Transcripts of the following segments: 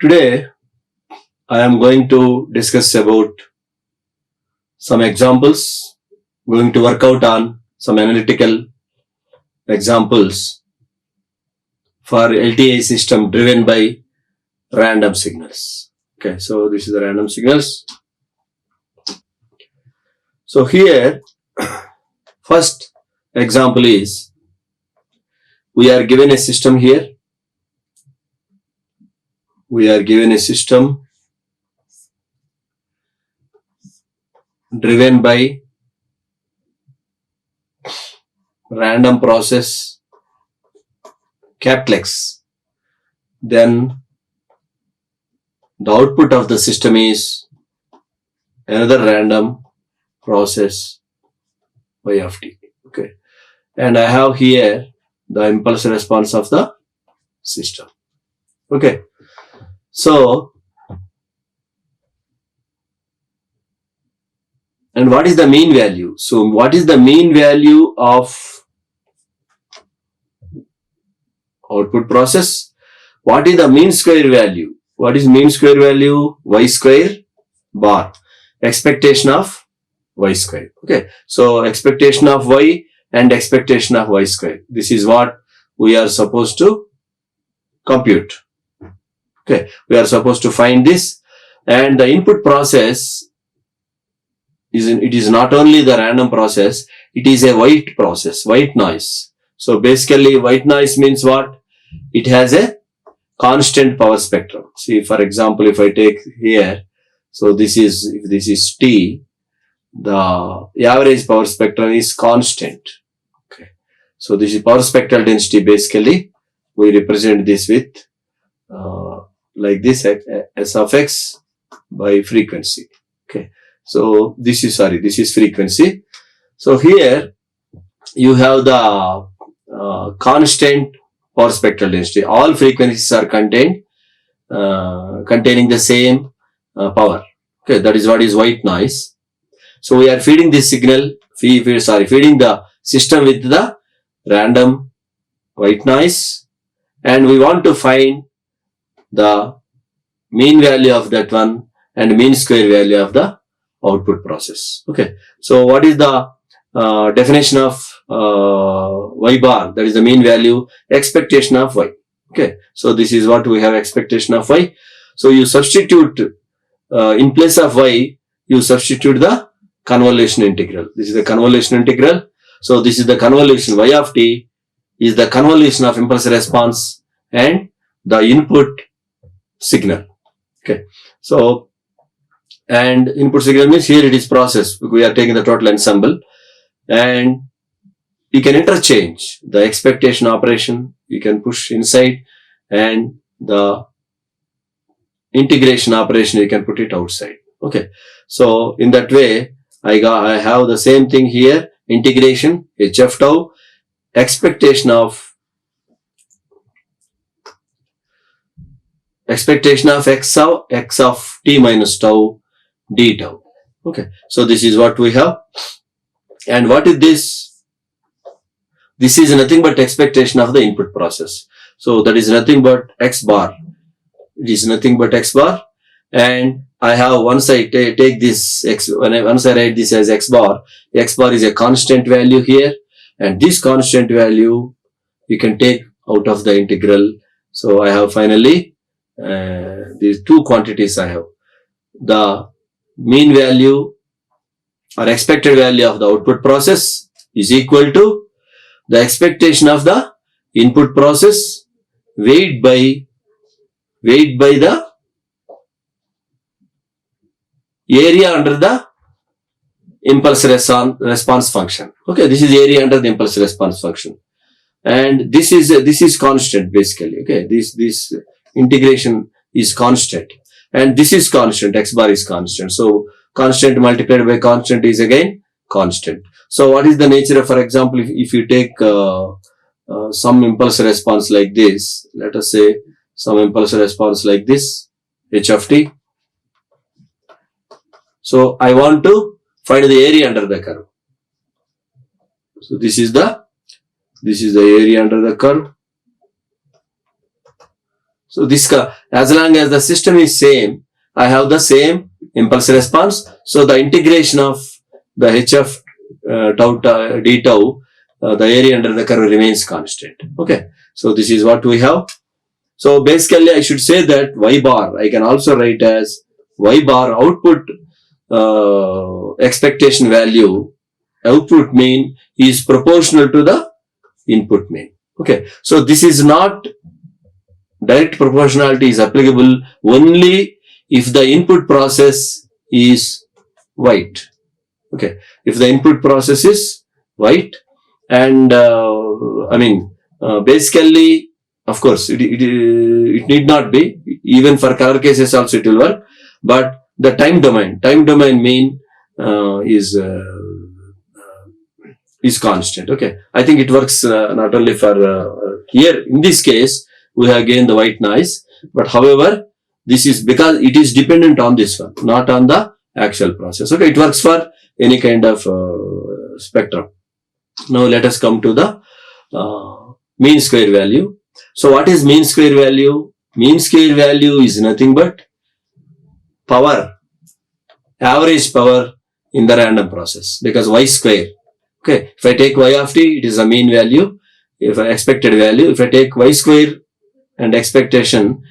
Today, I am going to discuss about some examples, going to work out on some analytical examples for LTI system driven by random signals. Okay, so this is the random signals. So here, first example is, we are given a system here. We are given a system driven by random process capital X. Then the output of the system is another random process y of t. Okay, and I have here the impulse response of the system. Okay, so and what is the mean value? So what is the mean value of output process? What is the mean square value? What is mean square value? Y square bar, expectation of y square. Okay, so expectation of y and expectation of y square. This is what we are supposed to compute. Okay, we are supposed to find this, and the input process is not only the random process, it is a white process, white noise. So basically white noise means what? It has a constant power spectrum. See, for example, if I take here, so if this is T, the average power spectrum is constant. Okay, so this is power spectral density. Basically, we represent this with like this, S of x by frequency. Okay, so this is frequency. So here you have the constant power spectral density. All frequencies are containing the same power. Okay, that is what is white noise. So we are feeding this signal, feeding the system with the random white noise, and we want to find the mean value of that one and mean square value of the output process. Okay, so what is the definition of y bar? That is the mean value, expectation of y. Okay, so this is what we have, expectation of y. So you substitute in place of y, you substitute the convolution integral. This is the convolution integral. So this is the convolution, y of t is the convolution of impulse response and the input signal. Okay, so and input signal means here it is process. We are taking the total ensemble, and you can interchange the expectation operation, you can push inside, and the integration operation you can put it outside. Okay, so in that way I have the same thing here, integration hf tau, expectation of x of t minus tau d tau. Okay, so this is what we have. And what is this? This is nothing but expectation of the input process. So that is nothing but x bar. It is nothing but x bar. And I have, once I take this x, once I write this as x bar is a constant value here, and this constant value you can take out of the integral. So I have finally these two quantities I have. The mean value or expected value of the output process is equal to the expectation of the input process weighed by the area under the impulse response function. Okay, this is area under the impulse response function, and this is constant basically. Okay, this integration is constant, and this is constant, x bar is constant. So constant multiplied by constant is again constant. So what is the nature of, for example, if you take some impulse response like this, let us say some impulse response like this, h of t. So I want to find the area under the curve. So this is the area under the curve. So as long as the system is same, I have the same impulse response. So the integration of the hf d tau, the area under the curve remains constant. Okay. So this is what we have. So basically I should say that y bar, I can also write as y bar output expectation value, output mean is proportional to the input mean. Okay. So this is not direct proportionality is applicable only if the input process is white. Okay. If the input process is white and basically, of course, it need not be. Even for color cases also it will work. But the time domain mean is constant. Okay. I think it works not only for here. In this case, we have again the white noise. But however, this is because it is dependent on this one, not on the actual process. Okay. It works for any kind of spectrum. Now let us come to the mean square value. So what is mean square value? Mean square value is nothing but power, average power in the random process, because y square. Okay. If I take y of t, it is a mean value. If I expected value, if I take y square and expectation,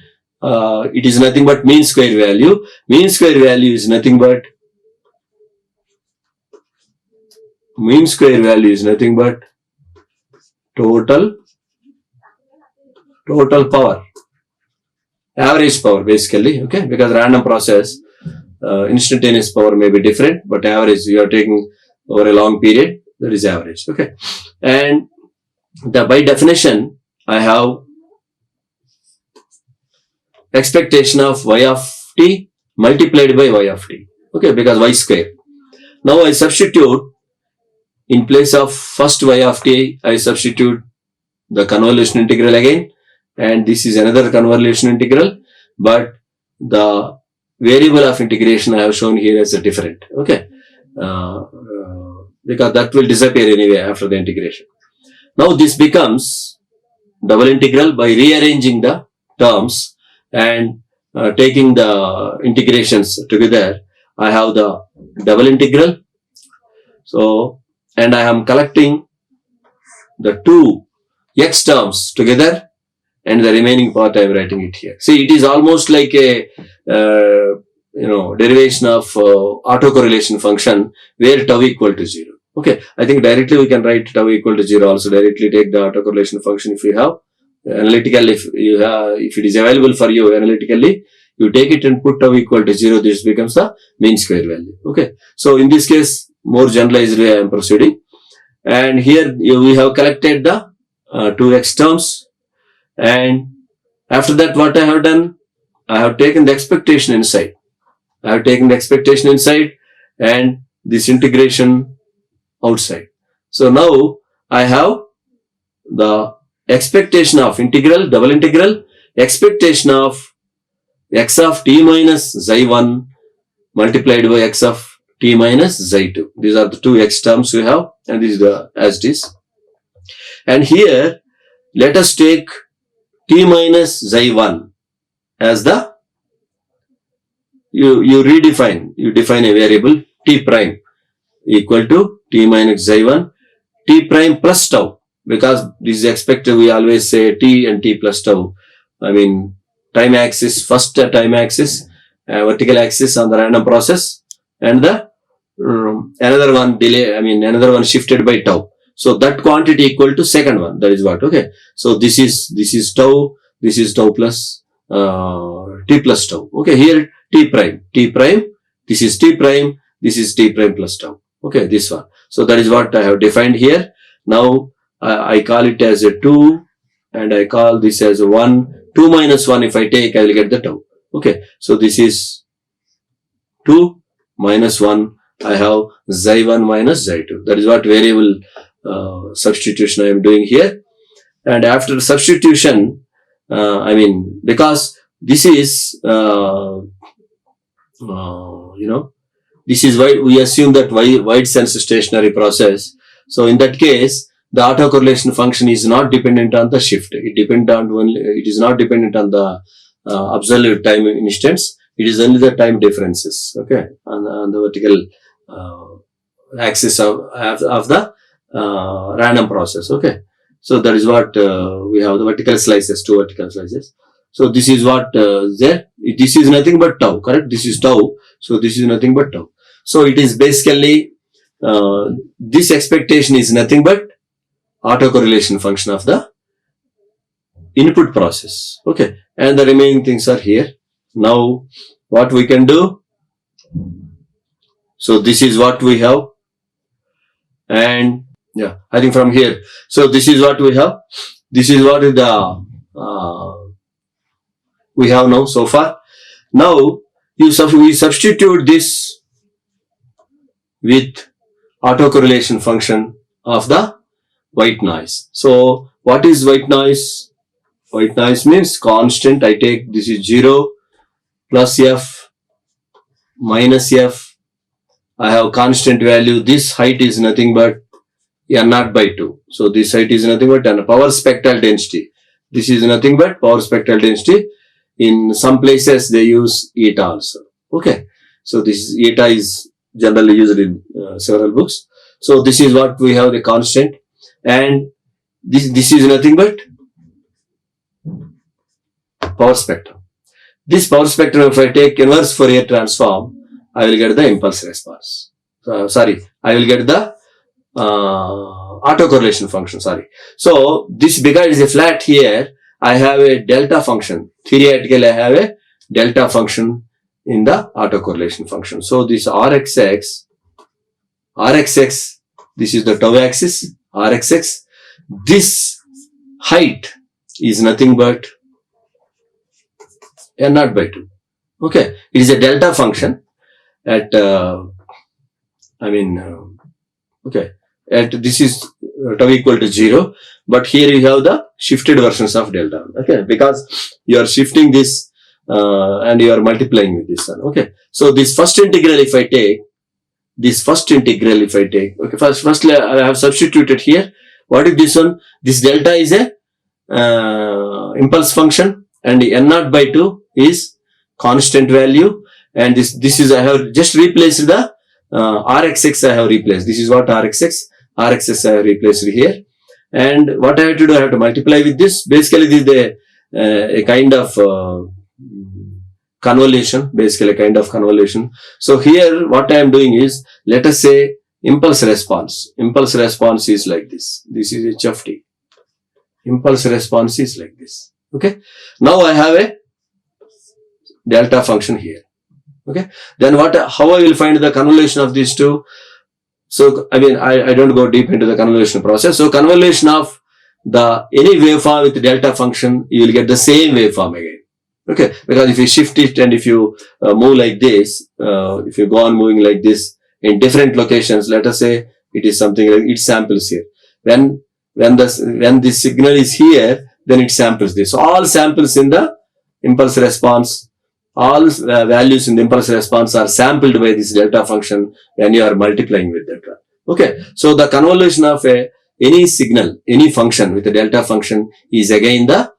it is nothing but mean square value. Mean square value is nothing but total power, average power basically. Okay. Because random process, instantaneous power may be different, but average you are taking over a long period, that is average. Okay. And by definition, I have expectation of y of t multiplied by y of t. Okay. Because y square. Now I substitute in place of first y of t, I substitute the convolution integral again, and this is another convolution integral, but the variable of integration I have shown here as a different. Okay. Because that will disappear anyway after the integration. Now this becomes double integral by rearranging the terms and taking the integrations together. I have the double integral. So, and I am collecting the two x terms together, and the remaining part I am writing it here. See, it is almost like a derivation of autocorrelation function where tau equal to 0. Okay, I think directly we can write tau equal to 0 also. Directly take the autocorrelation function if you have. Analytical, if it is available for you analytically, you take it and put tau equal to 0, this becomes the mean square value. Okay, so in this case, more generalized way I am proceeding. And here we have collected the two x terms, and after that what I have done, I have taken the expectation inside. And this integration outside. So now I have the expectation of integral, double integral, expectation of x of t minus xi1 multiplied by x of t minus xi2. These are the two x terms we have, and this is the as it is. And here let us take t minus xi1 as the you define a variable t prime equal to t minus xi1, t prime plus tau, because this is expected, we always say t and t plus tau. I mean time axis, first time axis, vertical axis on the random process, and the another one delay, another one shifted by tau. So that quantity equal to second one, that is what. Okay. So this is tau, this is tau plus t plus tau. Okay. Here t prime, this is t prime, this is t prime plus tau. Okay. This one. So that is what I have defined here. Now I call it as a 2, and I call this as a 1. 2 minus 1 if I take, I will get the tau. Okay. So this is 2 minus 1. I have xi1 minus xi2. That is what variable substitution I am doing here. And after substitution, because this is, this is why we assume that wide sense stationary process. So in that case, the autocorrelation function is not dependent on the shift. It is not dependent on the absolute time instance. It is only the time differences, okay, on the vertical axis of the random process, okay. So that is what we have, the vertical slices, 2 vertical slices. So this is what there. This is nothing but tau, correct? This is tau. So this is nothing but tau. So it is basically this expectation is nothing but autocorrelation function of the input process, okay. And the remaining things are here. Now what we can do? So this is what we have, and yeah, I think from here. So this is what we have. This is what is the we have now so far. Now we substitute this with autocorrelation function of the white noise. So what is white noise? White noise means constant. I take this is 0 plus f minus f. I have constant value. This height is nothing but n0 by 2. So this height is nothing but n power spectral density. This is nothing but power spectral density. In some places they use eta also. Okay. So this eta is generally used in several books. So this is what we have, the constant, and this is nothing but power spectrum. This power spectrum, if I take inverse Fourier transform, I will get the impulse response. I will get the autocorrelation function. So this, because it is a flat here, I have a delta function. Theoretically, I have a delta function in the autocorrelation function. So this RXX, this is the tau axis, RXX. This height is nothing but n0 by 2. Okay, it is a delta function at this is tau equal to 0, but here you have the shifted versions of delta. Okay, because you are shifting this and you are multiplying with this one. Okay, so this first integral, if I take okay, firstly I have substituted here. What is this one? This delta is a impulse function, and the n0 by 2 is constant value, and this is, I have just replaced the RXX. I have replaced. This is what RXX I have replaced here. And what I have to do, I have to multiply with this. Basically, this is a kind of convolution. So here, what I am doing is, let us say impulse response. Impulse response is like this. This is h of t. Impulse response is like this. Okay. Now I have a delta function here. Okay. Then how I will find the convolution of these two? So, I don't go deep into the convolution process. So, convolution of any waveform with delta function, you will get the same waveform again. Okay. Because if you shift it and if you move like this, if you go on moving like this in different locations, let us say it is something like it samples here. When this signal is here, then it samples this. So, all samples in the impulse response, all values in the impulse response are sampled by this delta function when you are multiplying with that one. Okay. So the convolution of any signal, any function with a delta function is again the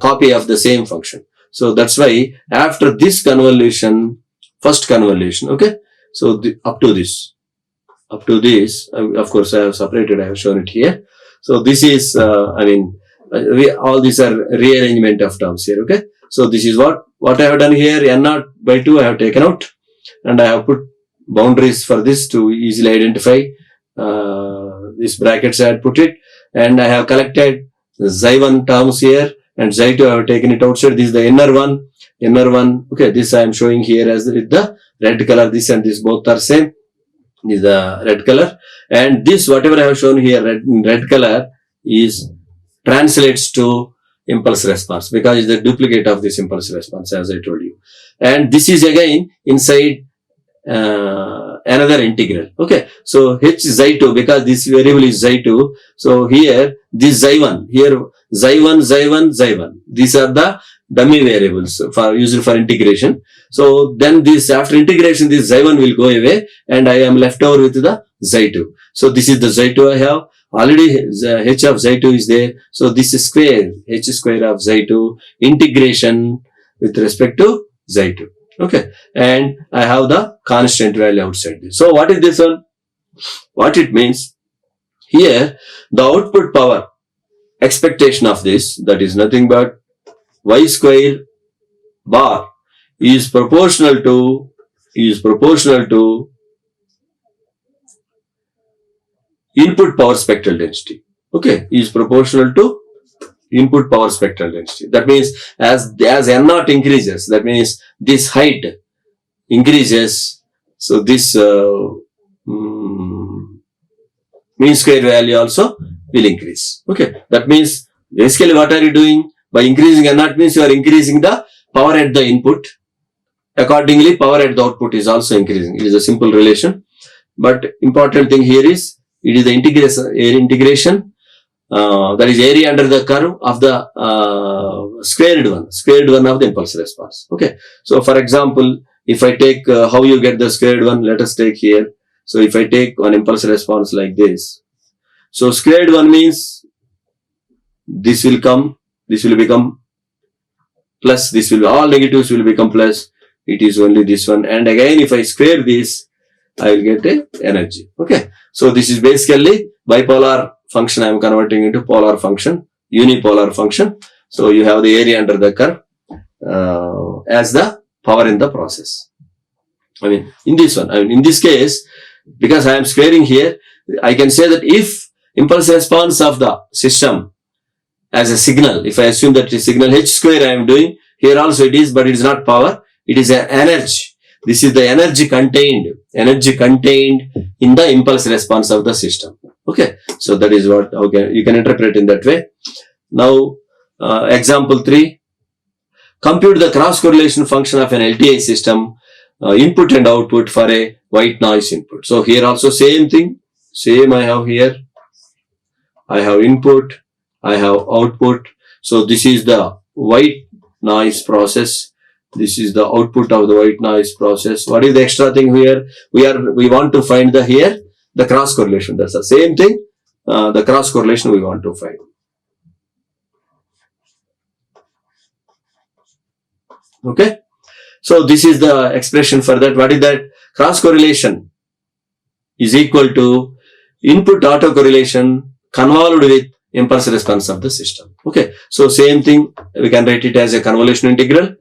copy of the same function. So that's why after this convolution, first convolution, okay. So up to this, of course I have separated, I have shown it here. So this is, all these are rearrangement of terms here, okay. So this is what I have done here, n0 by 2 I have taken out, and I have put boundaries for this to easily identify these brackets. I had put it, and I have collected xi1 terms here, and xi2 I have taken it outside. This is the inner one. Okay, this I am showing here as with the red color. This and this both are same. This is the red color, and this whatever I have shown here red color is translates to impulse response, because it's the duplicate of this impulse response, as I told you. And this is again inside another integral. Okay. So h xi2, because this variable is xi2. So here this xi1, here xi1. These are the dummy variables used for integration. So then this, after integration, this xi1 will go away, and I am left over with the xi2. So this is the xi2 I have. Already the h of xi2 is there. So this is square, h square of xi2 integration with respect to xi2. Okay. And I have the constant value outside this. So what is this one? What it means? Here, the output power expectation of this, that is nothing but y square bar is proportional to input power spectral density. Okay, is proportional to input power spectral density. That means as n0 increases, that means this height increases. So this mean square value also will increase. Okay, that means basically what are you doing? By increasing n0 means you are increasing the power at the input. Accordingly, power at the output is also increasing. It is a simple relation. But important thing here is, it is the integration, that is area under the curve of the squared one of the impulse response. Okay. So for example, if I take how you get the squared one, let us take here. So if I take one impulse response like this, so squared one means this will become plus, this will, all negatives will become plus. It is only this one. And again, if I square this, I will get a energy. Okay. So this is basically bipolar function. I am converting into polar function, unipolar function. So you have the area under the curve as the power in the process. I mean, in this one, in this case, because I am squaring here, I can say that if impulse response of the system as a signal, if I assume that is signal h square I am doing, here also it is, but it is not power, it is an energy. This is the energy contained in the impulse response of the system. Okay. So that is what, okay, you can interpret in that way. Now, example 3, compute the cross correlation function of an LTI system, input and output for a white noise input. So here also same thing, same I have here. I have input, I have output. So this is the white noise process. This is the output of the white noise process. What is the extra thing here? We want to find the cross correlation. That's the same thing. The cross correlation we want to find. Okay. So this is the expression for that. What is that? Cross correlation is equal to input autocorrelation convolved with impulse response of the system. Okay. So same thing, we can write it as a convolution integral.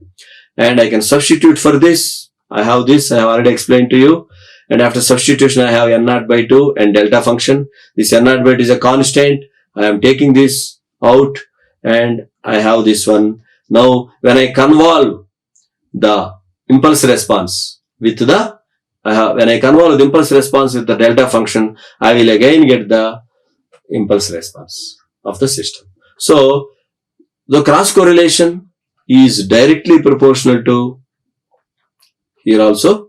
And I can substitute for this. I have this, I have already explained to you. And after substitution, I have n0 by 2 and delta function. This n0 by 2 is a constant. I am taking this out and I have this one. Now, when I convolve the impulse response with the, when I convolve the impulse response with the delta function, I will again get the impulse response of the system. So, the cross correlation is directly proportional to, here also,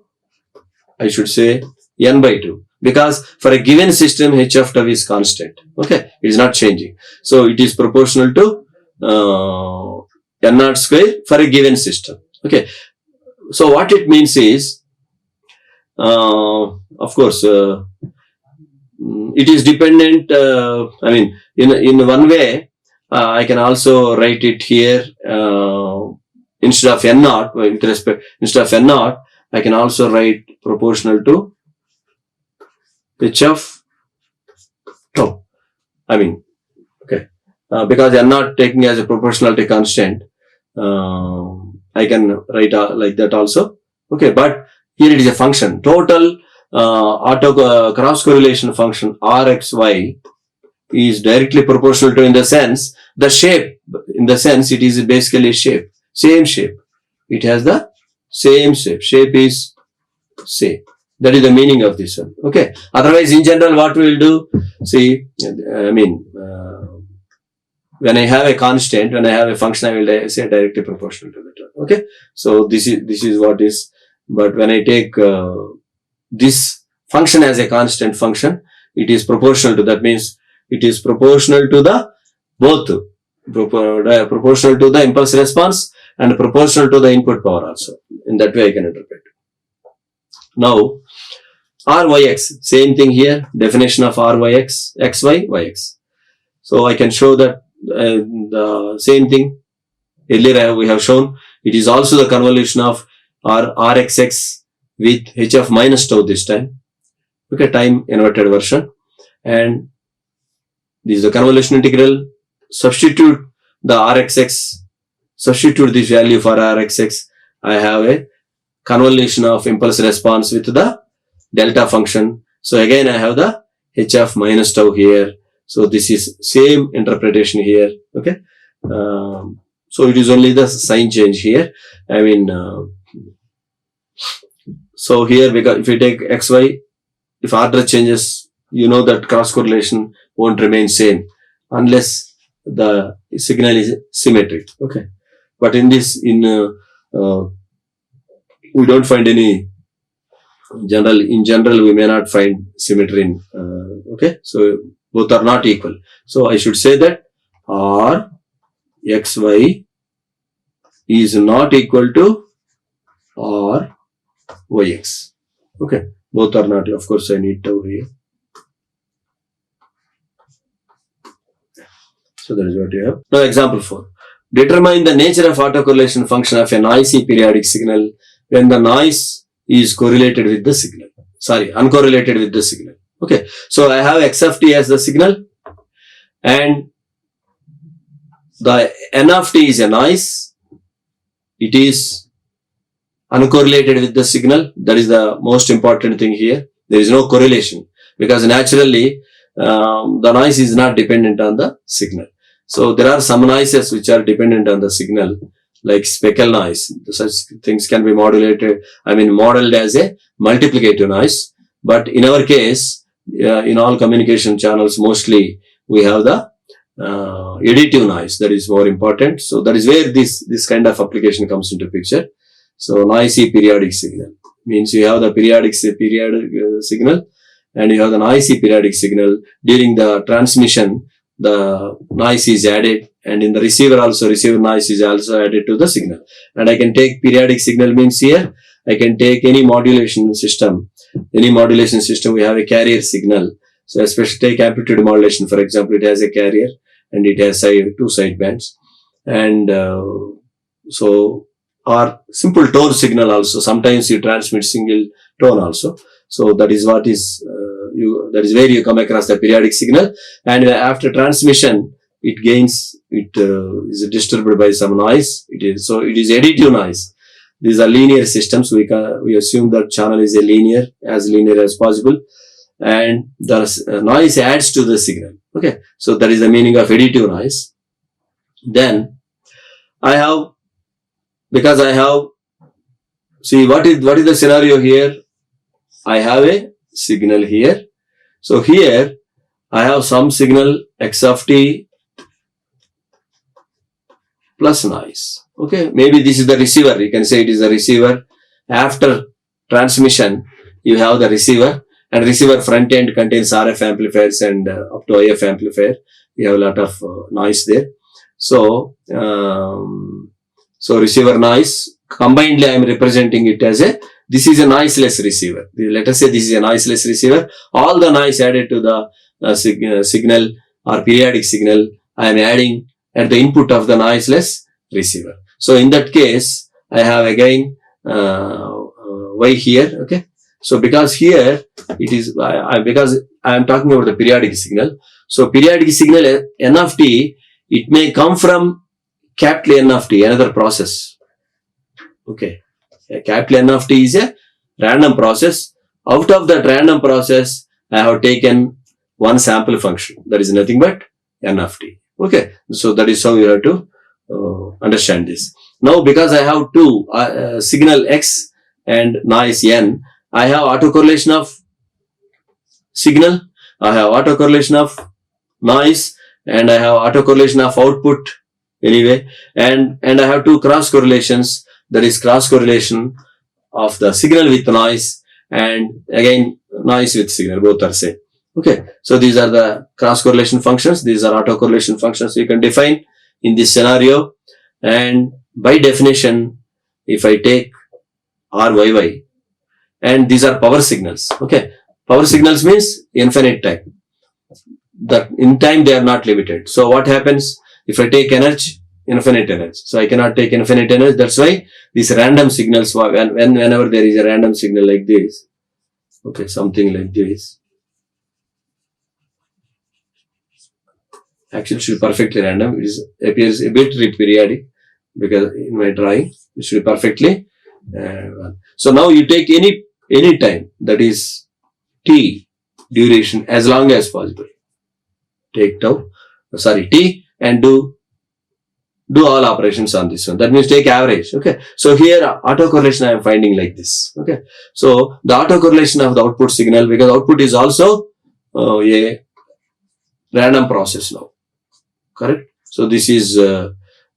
I should say n by 2. Because for a given system, h of tau is constant. Okay. It is not changing. So it is proportional to n0 square for a given system. Okay. So what it means is, of course, it is dependent, in one way, I can also write it here, instead of n0, with respect, instead of n0, I can also write proportional to h of tau. Okay. Because n0 taking as a proportionality constant, I can write like that also. Okay. But here it is a function. Total cross correlation function Rxy is directly proportional to, in the sense, the shape, in the sense it is basically shape, same shape. It has the same shape. Shape is same. That is the meaning of this one. Okay. Otherwise, in general, what we will do, see, when I have a constant, when I have a function, I will say directly proportional to that one. Okay. So this is what is, but when I take this function as a constant function, it is proportional to, that means it is proportional to the both, proportional to the impulse response and proportional to the input power also. In that way I can interpret. Now, RYX, same thing here, definition of RYX, XY, YX. So I can show that the same thing. Earlier we have shown it is also the convolution of RXX with HF minus tau this time. Okay, time inverted version. And this is the convolution integral. Substitute the RXX, substitute this value for RXX. I have a convolution of impulse response with the delta function. So again I have the HF minus tau here. So this is same interpretation here. Okay. So it is only the sign change here. I mean, so here because if you take XY, if order changes, you know that cross correlation won't remain same unless the signal is symmetric. Okay. But in this, we don't find any general. In general, we may not find symmetry in. Okay. So both are not equal. So I should say that R XY is not equal to R YX. Okay. Both are not. Of course, I need tau here. So that is what you have. Now example 4. Determine the nature of autocorrelation function of a noisy periodic signal when the noise is correlated with the signal. Sorry, uncorrelated with the signal. Okay. So I have X of t as the signal and the N of t is a noise. It is uncorrelated with the signal. That is the most important thing here. There is no correlation because naturally the noise is not dependent on the signal. So there are some noises which are dependent on the signal, like speckle noise. Such things can be modulated, modeled as a multiplicative noise. But in our case, in all communication channels, mostly we have the additive noise that is more important. So that is where this kind of application comes into picture. So noisy periodic signal means you have the periodic signal and you have the noisy periodic signal. During the transmission, the noise is added, and in the receiver also, receiver noise is also added to the signal. And I can take periodic signal means here, I can take any modulation system. Any modulation system, we have a carrier signal. So especially take amplitude modulation, for example, it has a carrier and it has two side bands. And so, or simple tone signal also. Sometimes you transmit single tone also. So that is what is, that is where you come across the periodic signal. And after transmission, it is disturbed by some noise. It is additive noise. These are linear systems. We assume that channel is as linear as possible. And the noise adds to the signal. Okay. So that is the meaning of additive noise. Then see what is the scenario here? I have a signal here. So here I have some signal X of t plus noise. Okay. Maybe this is the receiver. You can say it is the receiver. After transmission, you have the receiver, and receiver front end contains RF amplifiers and up to IF amplifier. You have a lot of noise there. So, receiver noise, combinedly I am representing it as this is a noiseless receiver. Let us say this is a noiseless receiver. All the noise added to the signal or periodic signal, I am adding at the input of the noiseless receiver. So in that case, I have again Y here. Okay. So because here it is, because I am talking about the periodic signal. So periodic signal N of t, it may come from capital N of t, another process. Okay. Capital N of t is a random process. Out of that random process, I have taken one sample function. That is nothing but N of t. Okay. So that is how you have to understand this. Now, because I have two signal X and noise N, I have autocorrelation of signal, I have autocorrelation of noise, and I have autocorrelation of output anyway, and I have two cross correlations. That is cross correlation of the signal with noise and again noise with signal, both are same. Okay. So these are the cross correlation functions. These are autocorrelation functions you can define in this scenario. And by definition, if I take RYY, and these are power signals. Okay, power signals means infinite time. That in time they are not limited. So what happens if I take energy? Infinite energy. So I cannot take infinite energy. That's why these random signals, whenever there is a random signal like this, okay, something like this, actually should be perfectly random. It appears a bit periodic because in my drawing it should be perfectly so now you take any time, that is t duration, as long as possible. Take t, and do all operations on this one. That means take average. Okay. So here autocorrelation I am finding like this. Okay. So the autocorrelation of the output signal, because output is also a random process now. Correct. So this is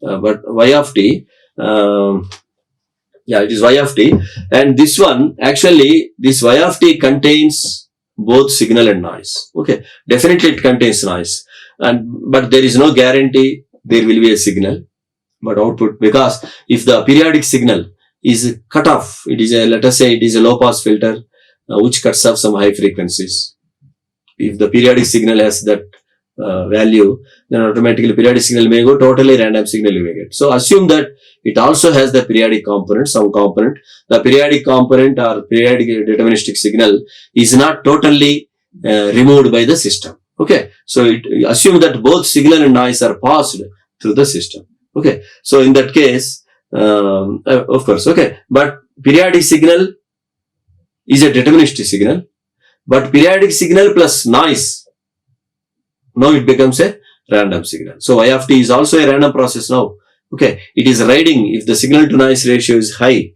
but y of t. It is y of t, and this one actually, this y of t contains both signal and noise. Okay, definitely it contains noise, but there is no guarantee there will be a signal, but output, because if the periodic signal is cut off, it is let us say it is a low pass filter which cuts off some high frequencies. If the periodic signal has that value, then automatically periodic signal may go, totally random signal you may get. So assume that it also has the periodic component, some component. The periodic component or periodic deterministic signal is not totally removed by the system. Okay, so assume that both signal and noise are passed through the system. Okay, so in that case, of course, okay, but periodic signal is a deterministic signal, but periodic signal plus noise, now it becomes a random signal. So y of t is also a random process now. Okay, it is riding. If the signal to noise ratio is high,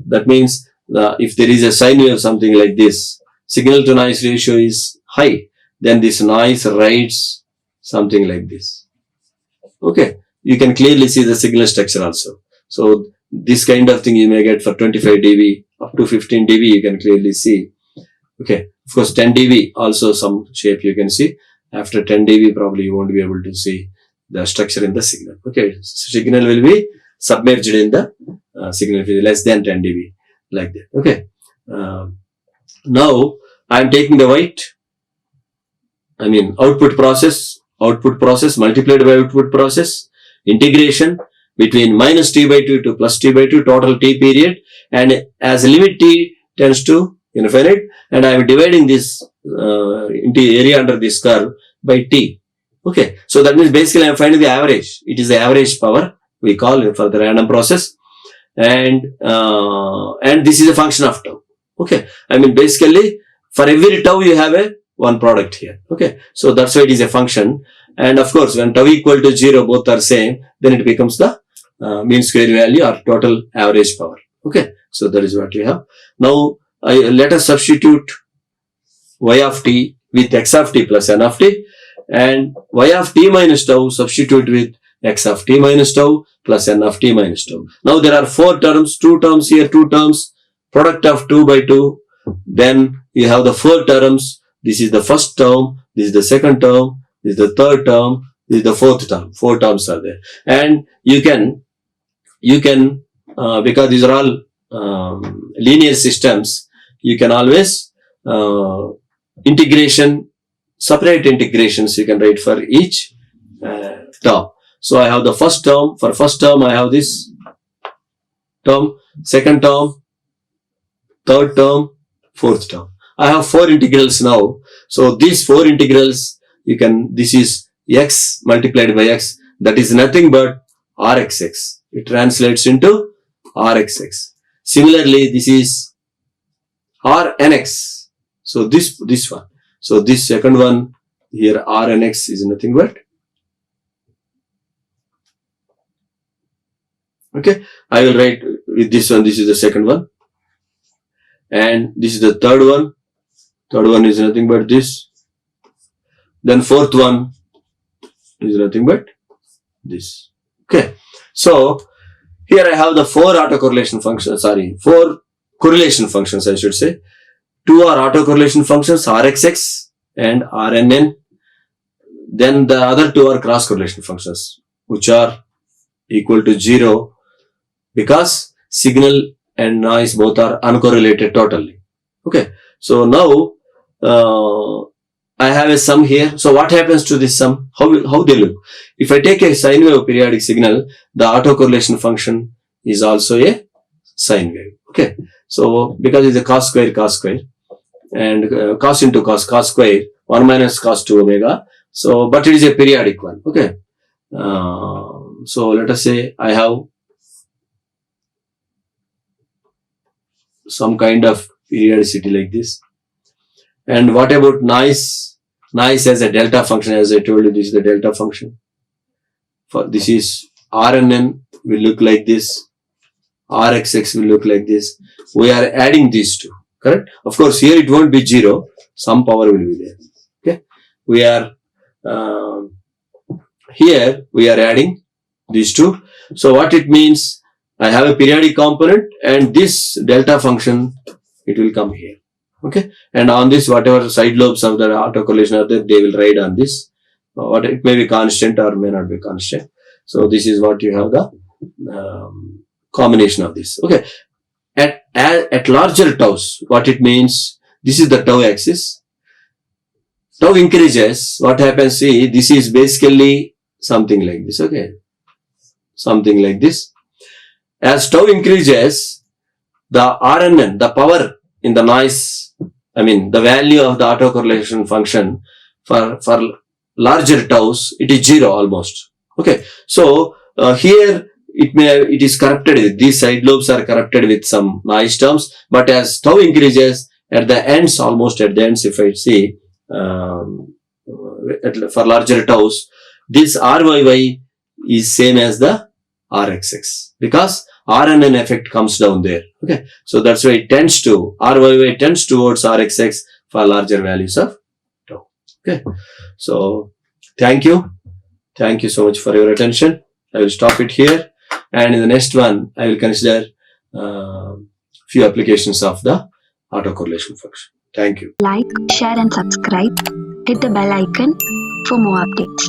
that means if there is a sine wave, something like this, signal to noise ratio is high, then this noise rides something like this. Okay, you can clearly see the signal structure also. So this kind of thing you may get for 25 dB up to 15 dB, you can clearly see. Okay, of course 10 dB also some shape you can see. After 10 dB, probably you won't be able to see the structure in the signal. Okay, signal will be submerged in the signal less than 10 dB, like that. Okay, now I am taking the output process multiplied by output process, integration between minus t by 2 to plus t by 2, total t period, and as limit t tends to infinite, and I am dividing this into area under this curve by t. Okay, so that means basically I am finding the average. It is the average power we call it for the random process, and this is a function of tau. Okay, basically for every tau you have a one product here. Okay, so that's why it is a function, and of course when tau equal to 0, both are same, then it becomes the mean square value or total average power. Okay, so that is what we have. Now let us substitute y of t with x of t plus n of t, and y of t minus tau substitute with x of t minus tau plus n of t minus tau. Now there are 4 terms, 2 terms here, 2 terms, product of 2 by 2. Then you have the 4 terms. This is the first term, this is the second term, this is the third term, this is the fourth term. 4 terms are there, and you can because these are all linear systems, you can always separate integrations you can write for each term. So I have the first term. For first term I have this term, second term, third term, fourth term. I have 4 integrals now. So these 4 integrals, this is x multiplied by x, that is nothing but rxx. It translates into rxx. Similarly, this is rnx. So this one. So this second one here, rnx, is nothing but, okay, I will write with this one. This is the second one, and this is the third one. Third one is nothing but this. Then fourth one is nothing but this. Okay, so here I have the 4 autocorrelation functions, 4 correlation functions I should say. 2 are autocorrelation functions, rxx and rnn. Then the other 2 are cross correlation functions, which are equal to 0 because signal and noise both are uncorrelated totally. Okay. So now I have a sum here. So what happens to this sum? How they look? If I take a sine wave periodic signal, the autocorrelation function is also a sine wave. Okay. So because it's a cos square, and cos into cos square, 1 minus cos 2 omega. So, but it is a periodic one. Okay. So let us say I have some kind of periodicity like this. And what about noise? Noise as a delta function, as I told you, this is the delta function. For this is RNN will look like this, RXX will look like this. We are adding these two, correct? Of course, here it won't be 0. Some power will be there. Okay, we are here we are adding these two. So what it means? I have a periodic component, and this delta function it will come here. Okay, and on this, whatever side lobes of the autocorrelation are there, they will ride on this. What it may be constant or may not be constant. So this is what you have the combination of this. Okay, at larger taus, what it means? This is the tau axis. Tau increases. What happens? See, this is basically something like this. Okay, something like this. As tau increases, the RNN, the power in the noise, I mean the value of the autocorrelation function for larger taus, it is 0 almost. Okay, so here it is corrupted with these side lobes are corrupted with some noise terms, but as tau increases at the ends, almost at the ends, if I see for larger taus, this RYY is same as the RXX because RNN effect comes down there. Okay, so that's why it tends to RYY tends towards RXX for larger values of tau. Okay, so thank you so much for your attention. I will stop it here, and in the next one I will consider few applications of the autocorrelation function. Thank you. Like, share and subscribe. Hit the bell icon for more updates.